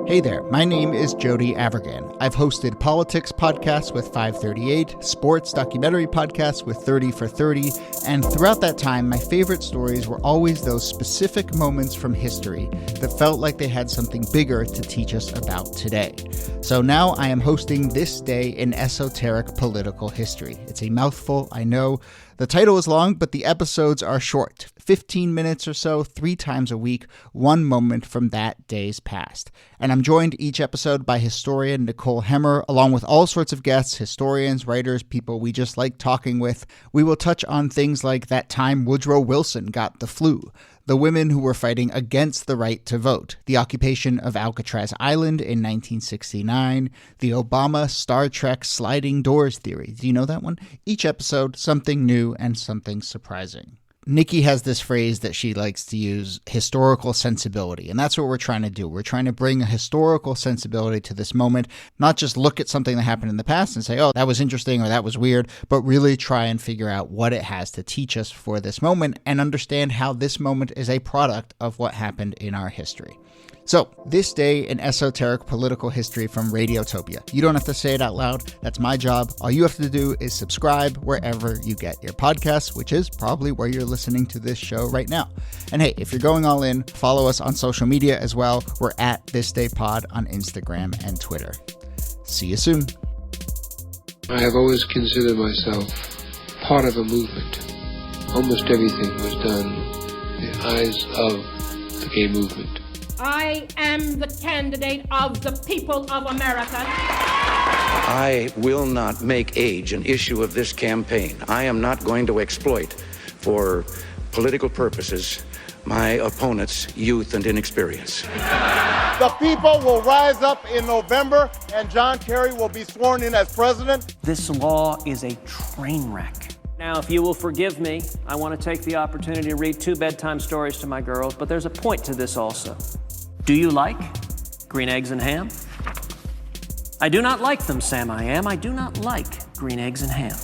Hey there, my name is Jody Avirgan. I've hosted politics podcasts with 538, sports documentary podcasts with 30 for 30, and throughout that time, my favorite stories were always those specific moments from history that felt like they had something bigger to teach us about today. So now I am hosting This Day in Esoteric Political History. It's a mouthful, I know. The title is long, but the episodes are short. 15 minutes or so, 3 times a week, one moment from that day's past. And I'm joined each episode by historian Nicole, along with all sorts of guests, historians, writers, people we just like talking with. We will touch on things like that time Woodrow Wilson got the flu, the women who were fighting against the right to vote, the occupation of Alcatraz Island in 1969, the Obama Star Trek sliding doors theory. Do you know that one? Each episode, something new and something surprising. Nikki has this phrase that she likes to use, historical sensibility, and that's what we're trying to do. We're trying to bring a historical sensibility to this moment, not just look at something that happened in the past and say, oh, that was interesting or that was weird, but really try and figure out what it has to teach us for this moment and understand how this moment is a product of what happened in our history. So, This Day in Esoteric Political History from Radiotopia. You don't have to say it out loud. That's my job. All you have to do is subscribe wherever you get your podcasts, which is probably where you're listening to this show right now. And hey, if you're going all in, follow us on social media as well. We're at This Day Pod on Instagram and Twitter. See you soon. I have always considered myself part of a movement. Almost everything was done in the eyes of the gay movement. I am the candidate of the people of America. I will not make age an issue of this campaign. I am not going to exploit, for political purposes, my opponent's youth and inexperience. The people will rise up in November, and John Kerry will be sworn in as president. This law is a train wreck. Now, if you will forgive me, I want to take the opportunity to read 2 bedtime stories to my girls, but there's a point to this also. Do you like green eggs and ham? I do not like them, Sam I am. I do not like green eggs and ham.